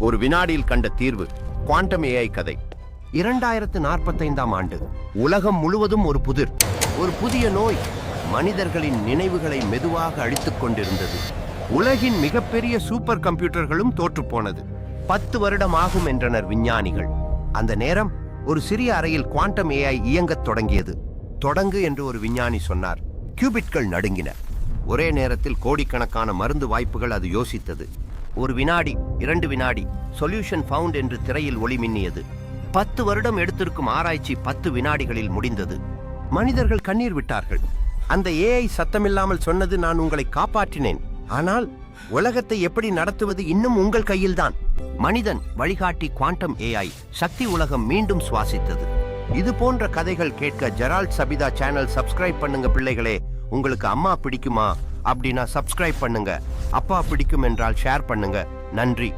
ஒரு வினாடியில் கண்ட தீர்வு. குவாண்டம் ஏஐ கதை. 2045ஆம் ஆண்டு உலகம் முழுவதும் ஒரு புதிர், ஒரு புதிய நோய் மனிதர்களின் நினைவுகளை மெதுவாக அழித்துக் கொண்டிருந்தது. உலகின் மிகப்பெரிய சூப்பர் கம்ப்யூட்டர்களும் தோற்றுப்போனது. 10 வருடம் ஆகும் என்றனர் விஞ்ஞானிகள். அந்த நேரம் ஒரு சிறிய அறையில் குவாண்டம் ஏஐ இயங்கத் தொடங்கியது. தொடங்கு என்று ஒரு விஞ்ஞானி சொன்னார். கியூபிட்கள் நடுங்கின. ஒரே நேரத்தில் கோடிக்கணக்கான மருந்து வாய்ப்புகள் அது யோசித்தது. 1 வினாடி, 2 வினாடி, சொல்யூஷன் ஃபவுண்ட் என்று திரையில் ஒளி மின்னியது. 10 வருடம் எடுத்திருக்கும் ஆராய்ச்சி 10 வினாடிகளில் முடிந்தது. மனிதர்கள் கண்ணீர் விட்டார்கள். அந்த ஏஐ சத்தமில்லாமல் சொன்னது, நான் உங்களை காப்பாற்றினேன், ஆனால் உலகத்தை எப்படி நடத்துவது இன்னும் உங்கள் கையில்தான். மனிதன் வழிகாட்டி குவாண்டம் ஏஐ சக்தி உலகம் மீண்டும் சுவாசித்தது. இது போன்ற கதைகள் கேட்க ஜெரால்ட் சபிதா சேனல் சப்ஸ்கிரைப் பண்ணுங்க பிள்ளைகளே. உங்களுக்கு அம்மா பிடிக்குமா அப்படின்னா சப்ஸ்கிரைப் பண்ணுங்க. அப்பா பிடிக்கும் என்றால் ஷேர் பண்ணுங்க. நன்றி.